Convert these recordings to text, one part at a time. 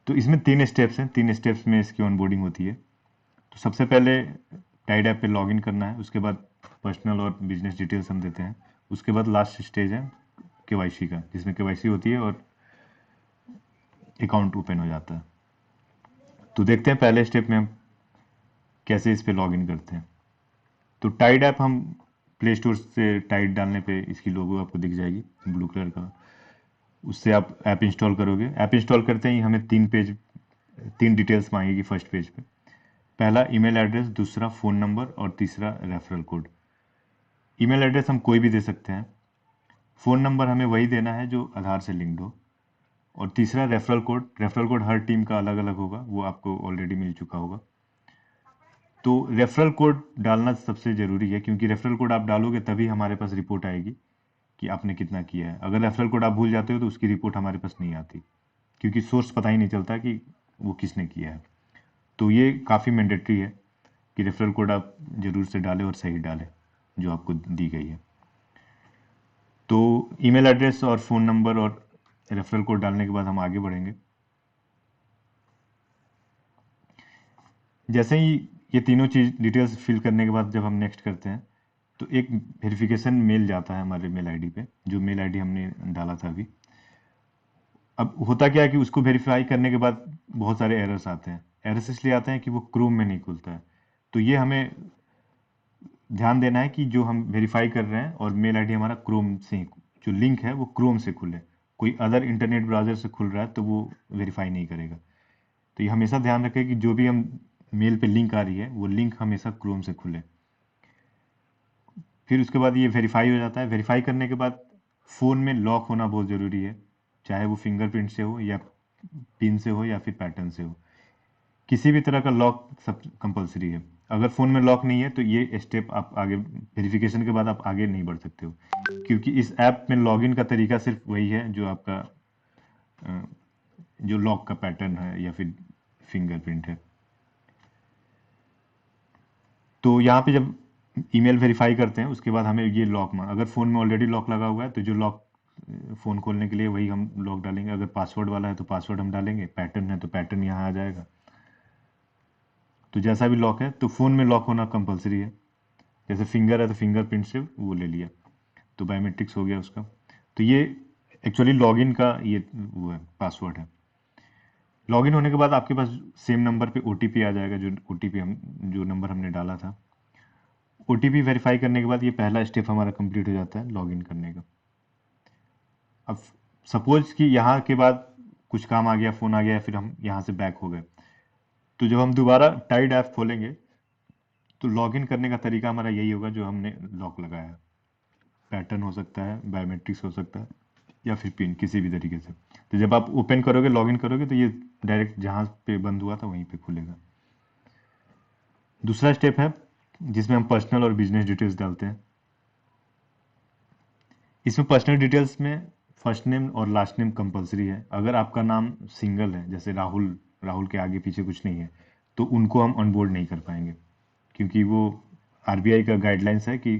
तो इसमें 3 स्टेप्स हैं, 3 स्टेप्स में इसकी ऑनबोर्डिंग होती है। तो सबसे पहले टाइड ऐप पे लॉगिन करना है, उसके बाद पर्सनल और बिजनेस डिटेल्स हम देते हैं, उसके बाद लास्ट स्टेज है केवाईसी का, जिसमें केवाईसी होती है और अकाउंट ओपन हो जाता है। तो देखते हैं पहले स्टेप में हम कैसे इस पे लॉगिन करते हैं। तो टाइड ऐप हम प्ले स्टोर से टाइड डालने पे इसकी लोगो आपको दिख जाएगी ब्लू कलर का, उससे आप ऐप इंस्टॉल करोगे। ऐप इंस्टॉल करते ही हमें 3 डिटेल्स मांगेगी फर्स्ट पेज पे। पहला ईमेल एड्रेस, दूसरा फ़ोन नंबर और तीसरा रेफरल कोड। ईमेल एड्रेस हम कोई भी दे सकते हैं, फ़ोन नंबर हमें वही देना है जो आधार से लिंक्ड हो, और तीसरा रेफरल कोड। रेफरल कोड हर टीम का अलग अलग होगा, वो आपको ऑलरेडी मिल चुका होगा। तो रेफरल कोड डालना सबसे ज़रूरी है, क्योंकि रेफरल कोड आप डालोगे तभी हमारे पास रिपोर्ट आएगी कि आपने कितना किया है। अगर रेफरल कोड आप भूल जाते हो तो उसकी रिपोर्ट हमारे पास नहीं आती, क्योंकि सोर्स पता ही नहीं चलता कि वो किसने किया है। तो ये काफ़ी मैंडेटरी है कि रेफरल कोड आप ज़रूर से डालें और सही डालें जो आपको दी गई है। तो ईमेल एड्रेस और फ़ोन नंबर और रेफरल कोड डालने के बाद हम आगे बढ़ेंगे। जैसे ही ये तीनों चीज़ डिटेल्स फिल करने के बाद जब हम नेक्स्ट करते हैं, तो एक वेरिफिकेशन मेल जाता है हमारे मेल आईडी पे, जो मेल आईडी हमने डाला था अभी। अब होता क्या है कि उसको वेरीफाई करने के बाद बहुत सारे एरर्स आते हैं। एरर्स इसलिए आते हैं कि वो क्रोम में नहीं खुलता है। तो ये हमें ध्यान देना है कि जो हम वेरीफाई कर रहे हैं और मेल आईडी हमारा क्रोम से ही, जो लिंक है वो क्रोम से खुले। कोई अदर इंटरनेट ब्राउज़र से खुल रहा है तो वो वेरीफाई नहीं करेगा। तो ये हमेशा ध्यान रखें कि जो भी हम मेल पे लिंक आ रही है वो लिंक हमेशा क्रोम से खुले। फिर उसके बाद ये वेरीफाई हो जाता है। वेरीफाई करने के बाद फ़ोन में लॉक होना बहुत ज़रूरी है, चाहे वो फिंगरप्रिंट से हो या पिन से हो या फिर पैटर्न से हो। किसी भी तरह का लॉक सब कंपलसरी है। अगर फ़ोन में लॉक नहीं है तो ये स्टेप आप आगे, वेरिफिकेशन के बाद आप आगे नहीं बढ़ सकते हो, क्योंकि इस ऐप में लॉगिन का तरीका सिर्फ वही है जो आपका जो लॉक का पैटर्न है या फिर फिंगरप्रिंट है। तो यहाँ पे जब ईमेल वेरीफाई करते हैं उसके बाद हमें ये लॉक मांग, अगर फ़ोन में ऑलरेडी लॉक लगा हुआ है तो जो लॉक फ़ोन खोलने के लिए वही हम लॉक डालेंगे। अगर पासवर्ड वाला है तो पासवर्ड हम डालेंगे, पैटर्न है तो पैटर्न यहाँ आ जाएगा। तो जैसा भी लॉक है, तो फ़ोन में लॉक होना कंपलसरी है। जैसे फिंगर है तो फिंगरप्रिंट से वो ले लिया, तो बायोमेट्रिक्स हो गया उसका। तो ये एक्चुअली लॉगिन का ये वो है, पासवर्ड है। लॉगिन होने के बाद आपके पास सेम नंबर पे ओटीपी आ जाएगा, जो ओटीपी हम, जो नंबर हमने डाला था। ओटीपी वेरीफाई करने के बाद ये पहला स्टेप हमारा कंप्लीट हो जाता है लॉगिन करने का। अब सपोज कि यहाँ के बाद कुछ काम आ गया, फ़ोन आ गया, फिर हम यहाँ से बैक हो गए, तो जब हम दोबारा टाइड ऐप खोलेंगे तो लॉगिन करने का तरीका हमारा यही होगा जो हमने लॉक लगाया है। पैटर्न हो सकता है, बायोमेट्रिक्स हो सकता है, या फिर पिन, किसी भी तरीके से। तो जब आप ओपन करोगे, लॉगिन करोगे, तो ये डायरेक्ट जहाँ पे बंद हुआ था वहीं पे खुलेगा। दूसरा स्टेप है जिसमें हम पर्सनल और बिजनेस डिटेल्स डालते हैं। इसमें पर्सनल डिटेल्स में फर्स्ट नेम और लास्ट नेम कंपलसरी है। अगर आपका नाम सिंगल है, जैसे राहुल, राहुल के आगे पीछे कुछ नहीं है, तो उनको हम ऑनबोर्ड नहीं कर पाएंगे, क्योंकि वो आरबीआई का गाइडलाइंस है कि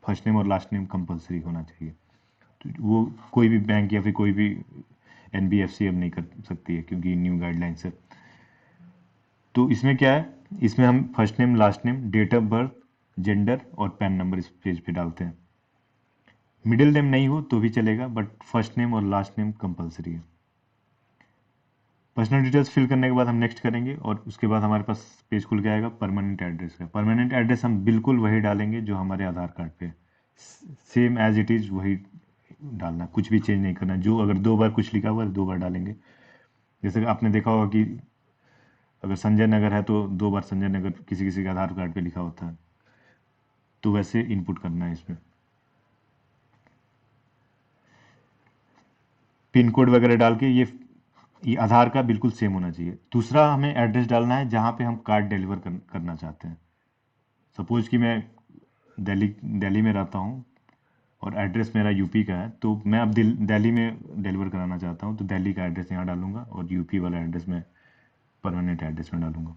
फर्स्ट नेम और लास्ट नेम कंपलसरी होना चाहिए। तो वो कोई भी बैंक या फिर कोई भी एनबीएफसी अब नहीं कर सकती है, क्योंकि न्यू गाइडलाइंस है। तो इसमें क्या है, इसमें हम first name, last name, date of birth, gender और पैन नंबर इस पेज पे डालते हैं। मिडिल नेम नहीं हो तो भी चलेगा, बट फर्स्ट नेम और लास्ट नेम कंपलसरी है। पर्सनल डिटेल्स फिल करने के बाद हम नेक्स्ट करेंगे और उसके बाद हमारे पास पेज खुल के आएगा परमानेंट एड्रेस का। परमानेंट एड्रेस हम बिल्कुल वही डालेंगे जो हमारे आधार कार्ड पे, सेम एज इट इज़ वही डालना, कुछ भी चेंज नहीं करना। जो अगर 2 बार कुछ लिखा हुआ है 2 बार डालेंगे। जैसे कि आपने देखा होगा कि अगर संजय नगर है तो 2 बार संजय नगर किसी किसी के आधार कार्ड पे लिखा होता है, तो वैसे इनपुट करना है इसमें। पिन कोड वगैरह डाल के ये आधार का बिल्कुल सेम होना चाहिए। दूसरा हमें एड्रेस डालना है जहाँ पे हम कार्ड डिलीवर करना चाहते हैं। सपोज कि मैं दिल्ली दिल्ली में रहता हूँ और एड्रेस मेरा यूपी का है, तो मैं अब दिल्ली में डिलीवर कराना चाहता हूँ, तो दिल्ली का एड्रेस यहाँ डालूंगा और यूपी वाला एड्रेस में परमानेंट एड्रेस में डालूंगा।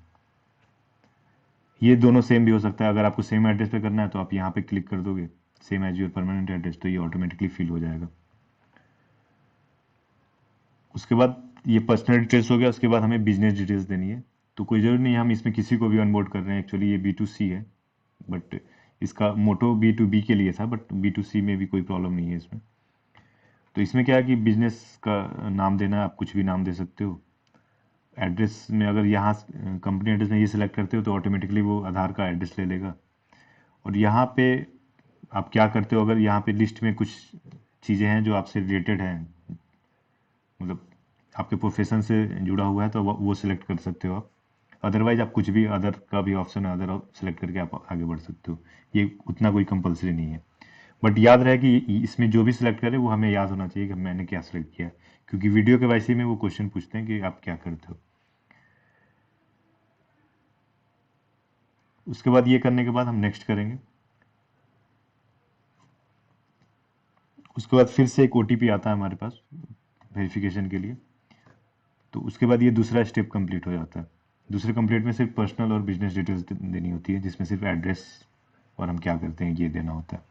ये दोनों सेम भी हो सकता है। अगर आपको सेम एड्रेस पे करना है तो आप यहाँ पे क्लिक कर दोगे same as your permanent address, तो ये ऑटोमेटिकली फिल हो जाएगा। उसके बाद ये पर्सनल डिटेल्स हो गया। उसके बाद हमें बिजनेस डिटेल्स देनी है। तो कोई ज़रूरी नहीं है हम इसमें किसी को भी ऑनबोर्ड कर रहे हैं, एक्चुअली ये B2C है, बट इसका मोटो B2B के लिए था, बट B2C में भी कोई प्रॉब्लम नहीं है इसमें। तो इसमें क्या है कि बिजनेस का नाम देना है, आप कुछ भी नाम दे सकते हो। एड्रेस में अगर यहाँ कंपनी एड्रेस में ये सिलेक्ट करते हो तो ऑटोमेटिकली वो आधार का एड्रेस ले लेगा। और यहाँ पे आप क्या करते हो, अगर यहाँ पे लिस्ट में कुछ चीज़ें हैं जो आपसे रिलेटेड हैं, मतलब आपके प्रोफेशन से जुड़ा हुआ है, तो वो सिलेक्ट कर सकते हो आप। अदरवाइज आप कुछ भी अदर का भी ऑप्शन है, अदर सेलेक्ट करके आप आगे बढ़ सकते हो। ये उतना कोई कंपलसरी नहीं है, बट याद रहे कि इसमें जो भी सिलेक्ट करें वो हमें याद होना चाहिए कि मैंने क्या सिलेक्ट किया, क्योंकि वीडियो के वैसे में वो क्वेश्चन पूछते हैं कि आप क्या करते हो। उसके बाद ये करने के बाद हम नेक्स्ट करेंगे। उसके बाद फिर से एक OTP आता है हमारे पास वेरिफिकेशन के लिए। तो उसके बाद ये दूसरा स्टेप कंप्लीट हो जाता है। दूसरे कंप्लीट में सिर्फ पर्सनल और बिजनेस डिटेल्स देनी होती है, जिसमें सिर्फ एड्रेस और हम क्या करते हैं ये देना होता है।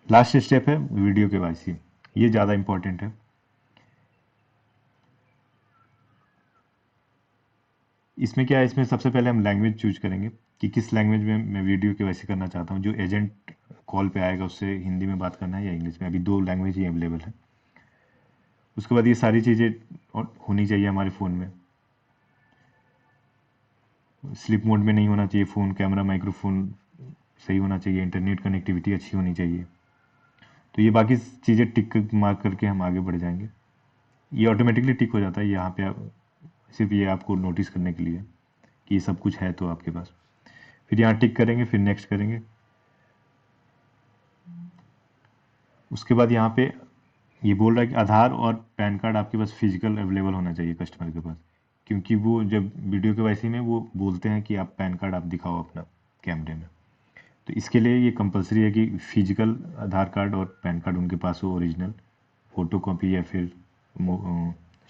लास्ट स्टेप है वीडियो KYC। ये ज़्यादा इंपॉर्टेंट है। इसमें क्या है, इसमें सबसे पहले हम लैंग्वेज चूज करेंगे कि किस लैंग्वेज में मैं वीडियो KYC करना चाहता हूँ। जो एजेंट कॉल पे आएगा उससे हिंदी में बात करना है या इंग्लिश में, अभी 2 लैंग्वेज ही अवेलेबल है। उसके बाद ये सारी चीज़ें होनी चाहिए हमारे फ़ोन में। स्लिप मोड में नहीं होना चाहिए फ़ोन, कैमरा माइक्रोफोन सही होना चाहिए, इंटरनेट कनेक्टिविटी अच्छी होनी चाहिए। तो ये बाकी चीज़ें टिक मार्क करके हम आगे बढ़ जाएंगे। ये ऑटोमेटिकली टिक हो जाता है यहाँ पे, आप सिर्फ ये आपको नोटिस करने के लिए कि ये सब कुछ है तो आपके पास। फिर यहाँ टिक करेंगे, फिर नेक्स्ट करेंगे। उसके बाद यहाँ पे ये बोल रहा है कि आधार और पैन कार्ड आपके पास फिजिकल अवेलेबल होना चाहिए कस्टमर के पास, क्योंकि वो जब वीडियो KYC में वो बोलते हैं कि आप पैन कार्ड आप दिखाओ अपना कैमरे में। तो इसके लिए ये कंपलसरी है कि फिजिकल आधार कार्ड और पैन कार्ड उनके पास हो, ओरिजिनल। फोटो कॉपी या फिर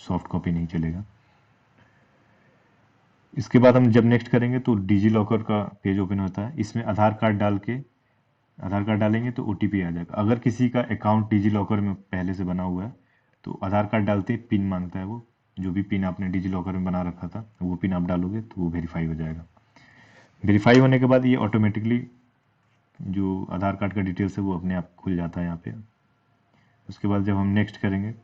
सॉफ्ट कॉपी नहीं चलेगा। इसके बाद हम जब नेक्स्ट करेंगे तो डिजी लॉकर का पेज ओपन होता है। इसमें आधार कार्ड डालेंगे तो OTP आ जाएगा। अगर किसी का अकाउंट डिजी लॉकर में पहले से बना हुआ है तो आधार कार्ड डालते ही पिन मांगता है, वो जो भी पिन आपने डिजी लॉकर में बना रखा था वो पिन आप डालोगे तो वो वेरीफाई हो जाएगा। वेरीफाई होने के बाद ये ऑटोमेटिकली जो आधार कार्ड का डिटेल्स है वो अपने आप खुल जाता है यहाँ पे। उसके बाद जब हम नेक्स्ट करेंगे,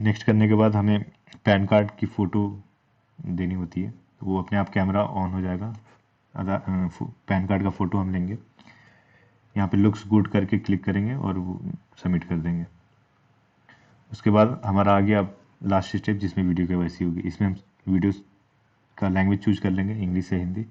नेक्स्ट करने के बाद हमें पैन कार्ड की फ़ोटो देनी होती है, तो वो अपने आप कैमरा ऑन हो जाएगा। पैन कार्ड का फ़ोटो हम लेंगे, यहाँ पे लुक्स गुड करके क्लिक करेंगे और वो सबमिट कर देंगे। उसके बाद हमारा आ गया लास्ट स्टेप जिसमें वीडियो KYC होगी। इसमें हम वीडियो का लैंग्वेज चूज कर लेंगे, इंग्लिश से हिंदी।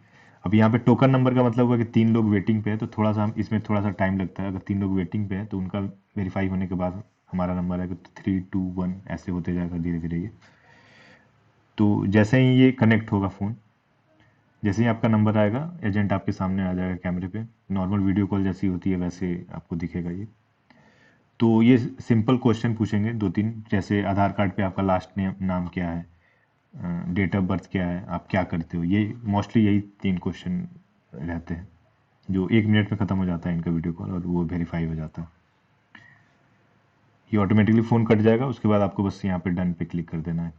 अब यहाँ पे टोकन नंबर का मतलब हुआ कि 3 लोग वेटिंग पे है, तो थोड़ा सा हम इसमें थोड़ा सा टाइम लगता है। अगर 3 लोग वेटिंग पे है तो उनका वेरीफाई होने के बाद हमारा नंबर है 3, 2, 1 ऐसे होते जाएगा धीरे धीरे ये। तो जैसे ही ये कनेक्ट होगा फ़ोन, जैसे ही आपका नंबर आएगा एजेंट आपके सामने आ जाएगा कैमरे पे। नॉर्मल वीडियो कॉल जैसी होती है वैसे आपको दिखेगा ये। तो ये सिंपल क्वेश्चन पूछेंगे 2-3, जैसे आधार कार्ड पे आपका लास्ट नाम क्या है, डेट ऑफ बर्थ क्या है, आप क्या करते हो। ये मोस्टली यही 3 क्वेश्चन रहते हैं जो 1 मिनट में ख़त्म हो जाता है इनका वीडियो कॉल और वो वेरीफाई हो जाता है। ये ऑटोमेटिकली फ़ोन कट जाएगा। उसके बाद आपको बस यहाँ पे डन पे क्लिक कर देना है।